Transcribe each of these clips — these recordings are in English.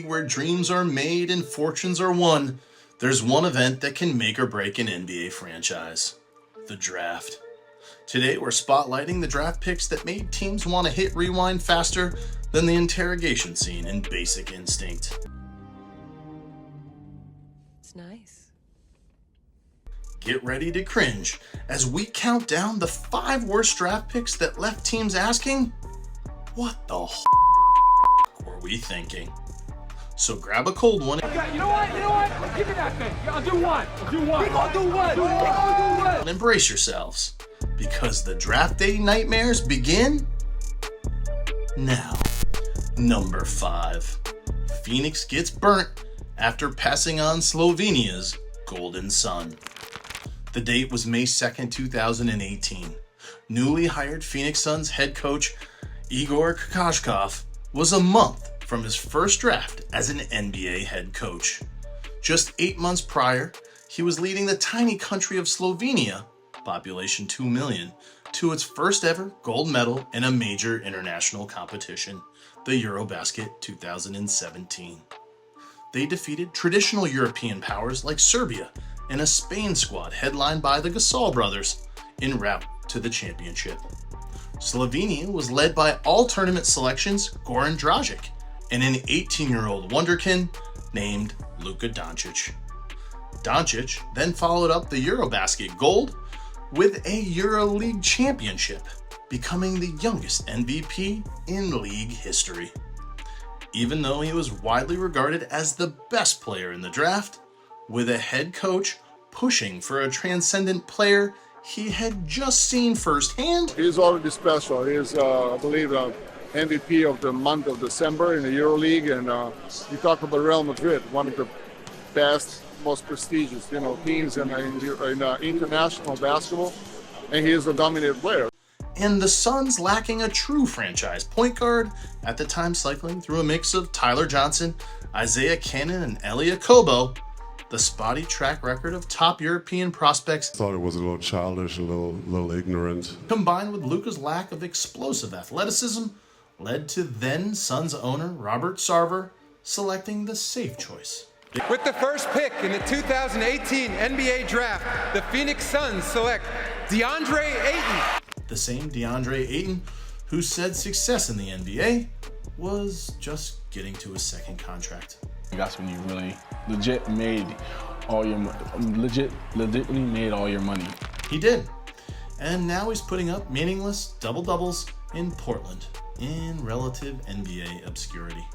league where dreams are made and fortunes are won, there's one event that can make or break an NBA franchise: the draft. Today we're spotlighting the draft picks that made teams want to hit rewind faster than the interrogation scene in Basic Instinct. It's nice. Get ready to cringe as we count down the 5 worst draft picks that left teams asking, what the were we thinking? So grab a cold one. Okay, you know what? Give me that thing. I'll do one. We gonna do one. And embrace yourselves, because the draft day nightmares begin now. Number 5. Phoenix gets burnt after passing on Slovenia's Golden Sun. The date was May 2nd, 2018. Newly hired Phoenix Suns head coach Igor Kokoshkov was a month from his first draft as an NBA head coach. Just 8 months prior, he was leading the tiny country of Slovenia, population 2 million, to its first ever gold medal in a major international competition, the Eurobasket 2017. They defeated traditional European powers like Serbia and a Spain squad headlined by the Gasol brothers en route to the championship. Slovenia was led by all-tournament selections Goran Dragic and an 18-year-old wonderkin named Luka Doncic. Doncic then followed up the Eurobasket gold with a EuroLeague championship, becoming the youngest MVP in league history. Even though he was widely regarded as the best player in the draft, with a head coach pushing for a transcendent player he had just seen firsthand. He's already special. He's, I believe, MVP of the month of December in the EuroLeague, and we talk about Real Madrid, one of the best, most prestigious, teams in international basketball, and he is a dominant player. And the Suns lacking a true franchise point guard, at the time cycling through a mix of Tyler Johnson, Isaiah Cannon, and Elia Kobo, the spotty track record of top European prospects thought it was a little childish, a little ignorant, combined with Luka's lack of explosive athleticism, led to then Suns owner Robert Sarver selecting the safe choice. With the first pick in the 2018 NBA Draft, the Phoenix Suns select DeAndre Ayton. The same DeAndre Ayton who said success in the NBA was just getting to his second contract. That's when you really legitimately made all your money. He did. And now he's putting up meaningless double-doubles in Portland in relative NBA obscurity.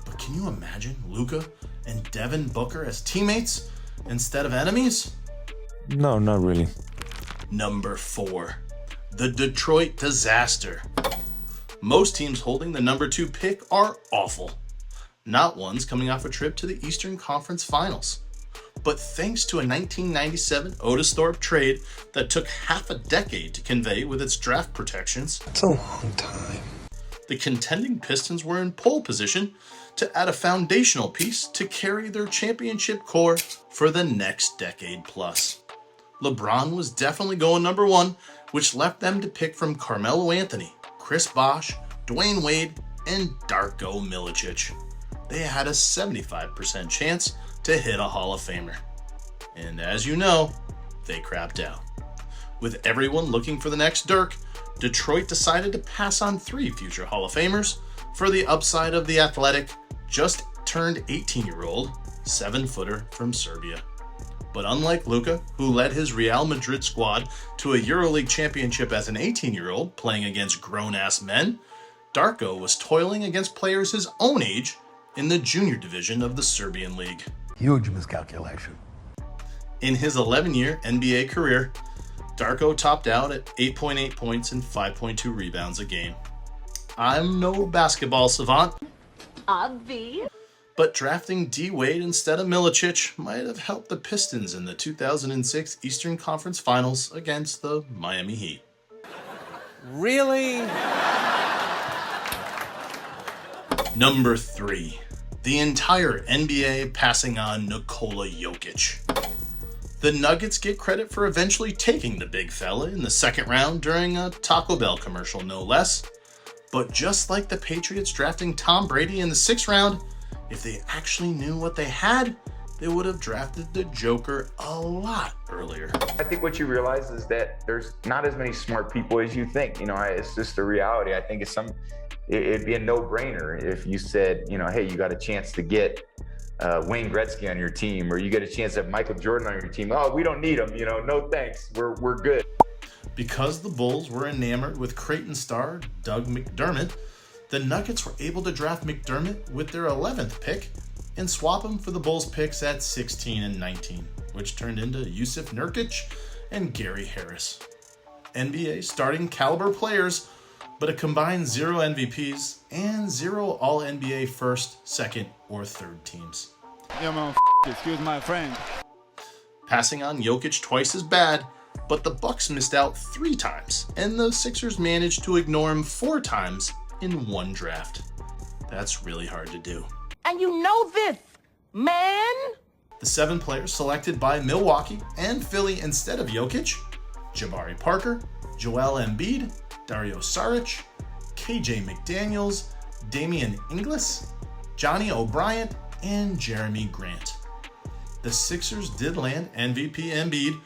But can you imagine Luka and Devin Booker as teammates instead of enemies? No, not really. Number 4. The Detroit Disaster. Most teams holding the number 2 pick are awful. Not ones coming off a trip to the Eastern Conference Finals. But thanks to a 1997 Otis Thorpe trade that took half a decade to convey with its draft protections, It's a long time. the contending Pistons were in pole position to add a foundational piece to carry their championship core for the next decade plus. LeBron was definitely going number 1, which left them to pick from Carmelo Anthony, Chris Bosh, Dwayne Wade, and Darko Milicic. They had a 75% chance to hit a Hall of Famer. And as you know, they crapped out. With everyone looking for the next Dirk, Detroit decided to pass on 3 future Hall of Famers for the upside of the athletic, just turned 18-year-old 7-footer from Serbia. But unlike Luka, who led his Real Madrid squad to a EuroLeague championship as an 18-year-old playing against grown-ass men, Darko was toiling against players his own age in the junior division of the Serbian league. Huge miscalculation. In his 11-year NBA career, Darko topped out at 8.8 points and 5.2 rebounds a game. I'm no basketball savant, but drafting D. Wade instead of Milicic might have helped the Pistons in the 2006 Eastern Conference Finals against the Miami Heat. Really? Number 3. The entire NBA passing on Nikola Jokic. The Nuggets get credit for eventually taking the big fella in the second round during a Taco Bell commercial, no less. But just like the Patriots drafting Tom Brady in the 6th round, If they actually knew what they had, they would have drafted the Joker a lot earlier. I think what you realize is that there's not as many smart people as you think. It's just a reality. I think it'd be a no-brainer if you said, hey, you got a chance to get Wayne Gretzky on your team, or you get a chance to have Michael Jordan on your team. Oh, we don't need him. No thanks. We're good. Because the Bulls were enamored with Creighton star Doug McDermott, the Nuggets were able to draft McDermott with their 11th pick and swap him for the Bulls picks at 16 and 19, which turned into Yusuf Nurkic and Gary Harris. NBA starting caliber players, but a combined 0 MVPs and 0 All-NBA first, second, or third teams. Yeah, man, excuse my friend. Passing on Jokic twice is bad, but the Bucks missed out 3 times, and the Sixers managed to ignore him 4 times in one draft. That's really hard to do. And you know this, man! The 7 players selected by Milwaukee and Philly instead of Jokic: Jabari Parker, Joel Embiid, Dario Saric, KJ McDaniels, Damian Inglis, Johnny O'Brien, and Jeremy Grant. The Sixers did land MVP Embiid,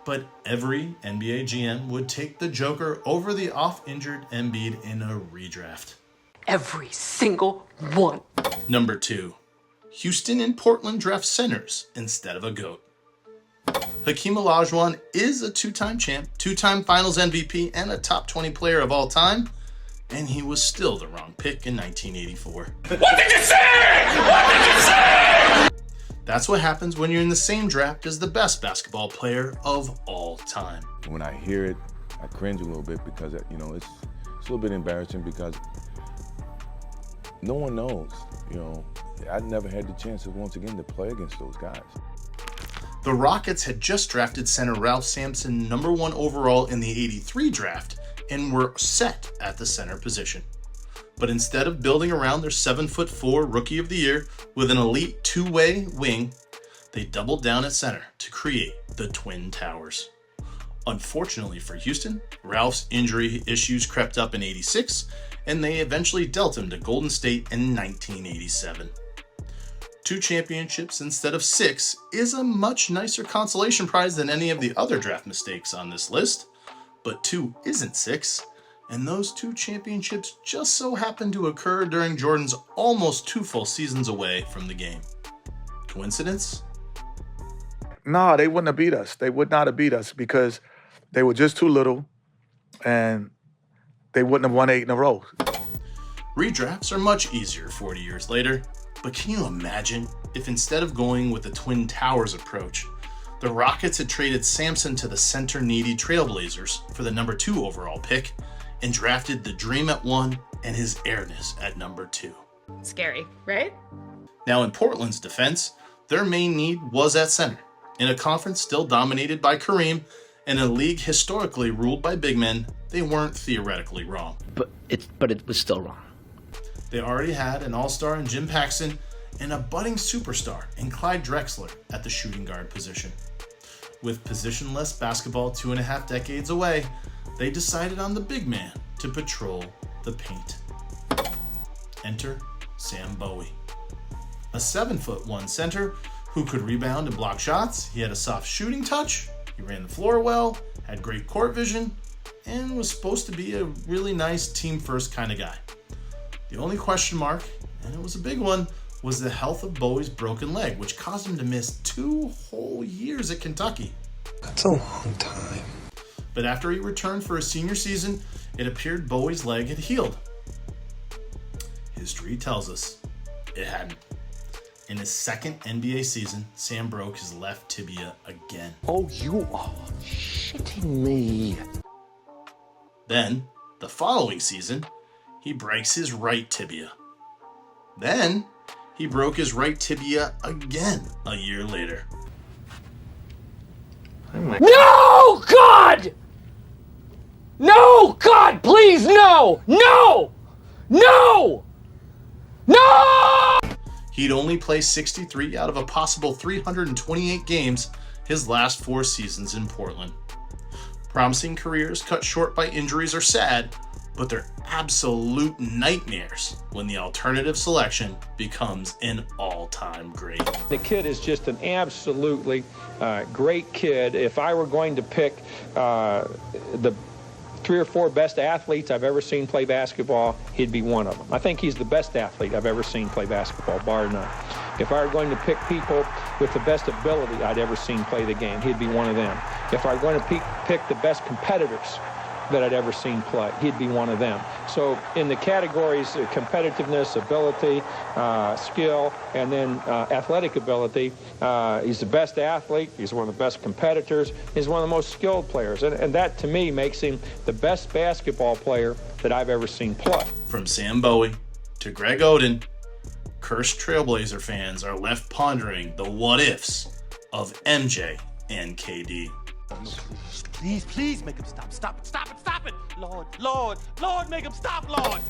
but every NBA GM would take the Joker over the off-injured Embiid in a redraft. Every single one. Number 2. Houston and Portland draft centers instead of a GOAT. Hakeem Olajuwon is a 2-time champ, 2-time Finals MVP, and a top 20 player of all time, and he was still the wrong pick in 1984. What did you say? What did you say? That's what happens when you're in the same draft as the best basketball player of all time. When I hear it, I cringe a little bit because, it's a little bit embarrassing because no one knows, I never had the chance once again to play against those guys. The Rockets had just drafted center Ralph Sampson number 1 overall in the '83 draft and were set at the center position. But instead of building around their 7'4" Rookie of the Year with an elite 2-way wing, they doubled down at center to create the Twin Towers. Unfortunately for Houston, Ralph's injury issues crept up in '86, and they eventually dealt him to Golden State in 1987. 2 championships instead of 6 is a much nicer consolation prize than any of the other draft mistakes on this list, but 2 isn't 6, and those 2 championships just so happened to occur during Jordan's almost 2 full seasons away from the game. Coincidence? No, they wouldn't have beat us. They would not have beat us because they were just too little, and they wouldn't have won 8 in a row. Redrafts are much easier 40 years later, but can you imagine if instead of going with the Twin Towers approach, the Rockets had traded Sampson to the center-needy Trailblazers for the number 2 overall pick and drafted the Dream at 1 and his airness at number 2. Scary, right? Now in Portland's defense, their main need was at center. In a conference still dominated by Kareem and a league historically ruled by big men, they weren't theoretically wrong. But it was still wrong. They already had an all-star in Jim Paxson and a budding superstar in Clyde Drexler at the shooting guard position. With positionless basketball 2.5 decades away, they decided on the big man to patrol the paint. Enter Sam Bowie. A 7'1" center who could rebound and block shots. He had a soft shooting touch, he ran the floor well, had great court vision, and was supposed to be a really nice team-first kind of guy. The only question mark, and it was a big one, was the health of Bowie's broken leg, which caused him to miss 2 whole years at Kentucky. That's a long time. But after he returned for his senior season, it appeared Bowie's leg had healed. History tells us it hadn't. In his second NBA season, Sam broke his left tibia again. Oh, you are shitting me. Then, the following season, he breaks his right tibia. Then, he broke his right tibia again a year later. No, God! No, God, please, no! No! No! No! He'd only play 63 out of a possible 328 games his last 4 seasons in Portland. Promising careers cut short by injuries are sad, but they're absolute nightmares when the alternative selection becomes an all-time great. The kid is just an absolutely great kid. If I were going to pick the 3 or 4 best athletes I've ever seen play basketball, he'd be one of them. I think he's the best athlete I've ever seen play basketball, bar none. If I were going to pick people with the best ability I'd ever seen play the game, he'd be one of them. If I were going to pick the best competitors that I'd ever seen play, he'd be one of them. So in the categories of competitiveness, ability, skill, and then athletic ability, he's the best athlete, he's one of the best competitors, he's one of the most skilled players. And that, to me, makes him the best basketball player that I've ever seen play. From Sam Bowie to Greg Oden, cursed Trailblazer fans are left pondering the what-ifs of MJ and KD. Please make him stop. Stop it. Lord, make him stop, Lord.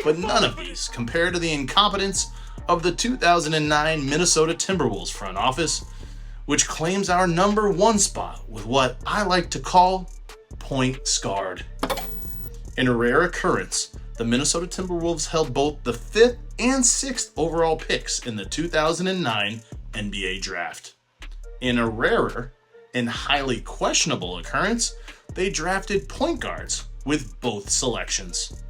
But none of these compare to the incompetence of the 2009 Minnesota Timberwolves front office, which claims our number 1 spot with what I like to call point scarred. In a rare occurrence, the Minnesota Timberwolves held both the 5th and 6th overall picks in the 2009 NBA draft. In a rarer and highly questionable occurrence, they drafted point guards with both selections.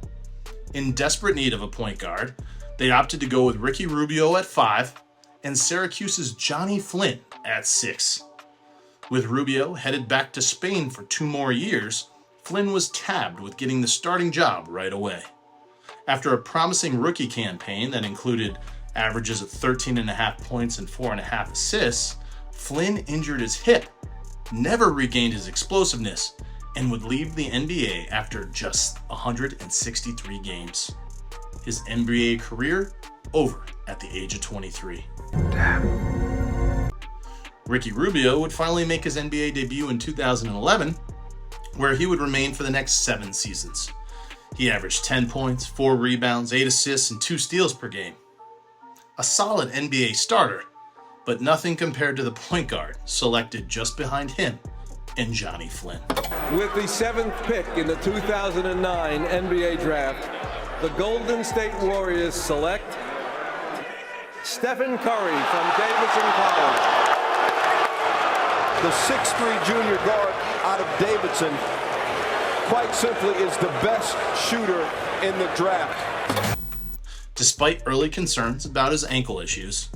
In desperate need of a point guard, they opted to go with Ricky Rubio at 5 and Syracuse's Johnny Flynn at 6. With Rubio headed back to Spain for 2 more years, Flynn was tabbed with getting the starting job right away. After a promising rookie campaign that included averages of 13.5 points and 4.5 assists, Flynn injured his hip, never regained his explosiveness, and would leave the NBA after just 163 games. His NBA career over at the age of 23. Damn. Ricky Rubio would finally make his NBA debut in 2011, where he would remain for the next 7 seasons. He averaged 10 points, 4 rebounds, 8 assists, and 2 steals per game. A solid NBA starter, but nothing compared to the point guard selected just behind him in Johnny Flynn. With the 7th pick in the 2009 NBA draft, the Golden State Warriors select Stephen Curry from Davidson College. The 6'3" junior guard out of Davidson, quite simply, is the best shooter in the draft. Despite early concerns about his ankle issues,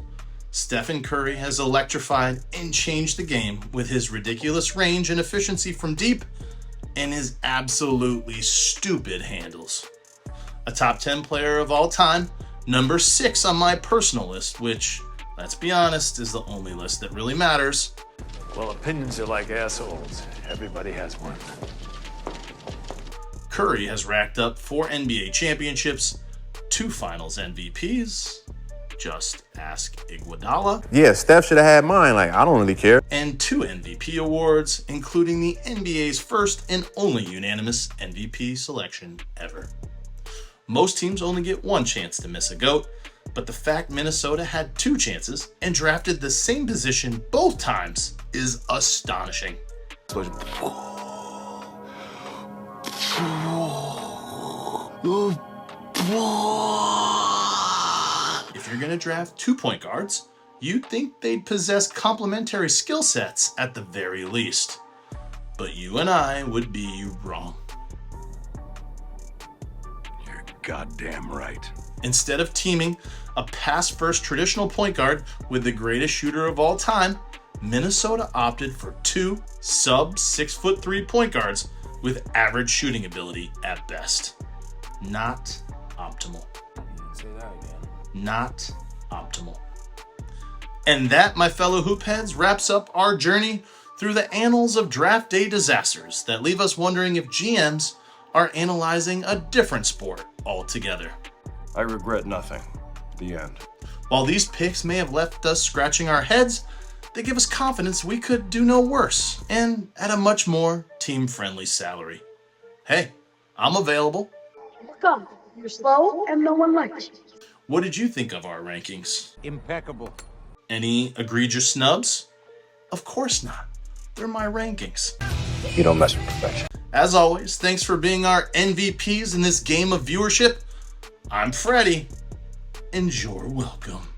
Stephen Curry has electrified and changed the game with his ridiculous range and efficiency from deep and his absolutely stupid handles. A top 10 player of all time, number 6 on my personal list, which, let's be honest, is the only list that really matters. Well, opinions are like assholes. Everybody has one. Curry has racked up 4 NBA championships, 2 finals MVPs, just ask Iguodala. Yeah, Steph should have had mine, like, I don't really care. And 2 MVP awards, including the NBA's first and only unanimous MVP selection ever. Most teams only get 1 chance to miss a GOAT, but the fact Minnesota had 2 chances and drafted the same position both times is astonishing. If you're going to draft 2 point guards, you'd think they'd possess complementary skill sets at the very least. But you and I would be wrong. You're goddamn right. Instead of teaming a pass-first traditional point guard with the greatest shooter of all time, Minnesota opted for 2 sub-6'3" point guards with average shooting ability at best. Not optimal. Say that again. Not optimal. And that, my fellow hoopheads, wraps up our journey through the annals of draft day disasters that leave us wondering if GMs are analyzing a different sport altogether. I regret nothing. The end. While these picks may have left us scratching our heads, they give us confidence we could do no worse, and at a much more team-friendly salary. Hey, I'm available. Come, you're slow and no one likes you. What did you think of our rankings? Impeccable. Any egregious snubs? Of course not. They're my rankings. You don't mess with perfection. As always, thanks for being our MVPs in this game of viewership. I'm Freddie, and you're welcome.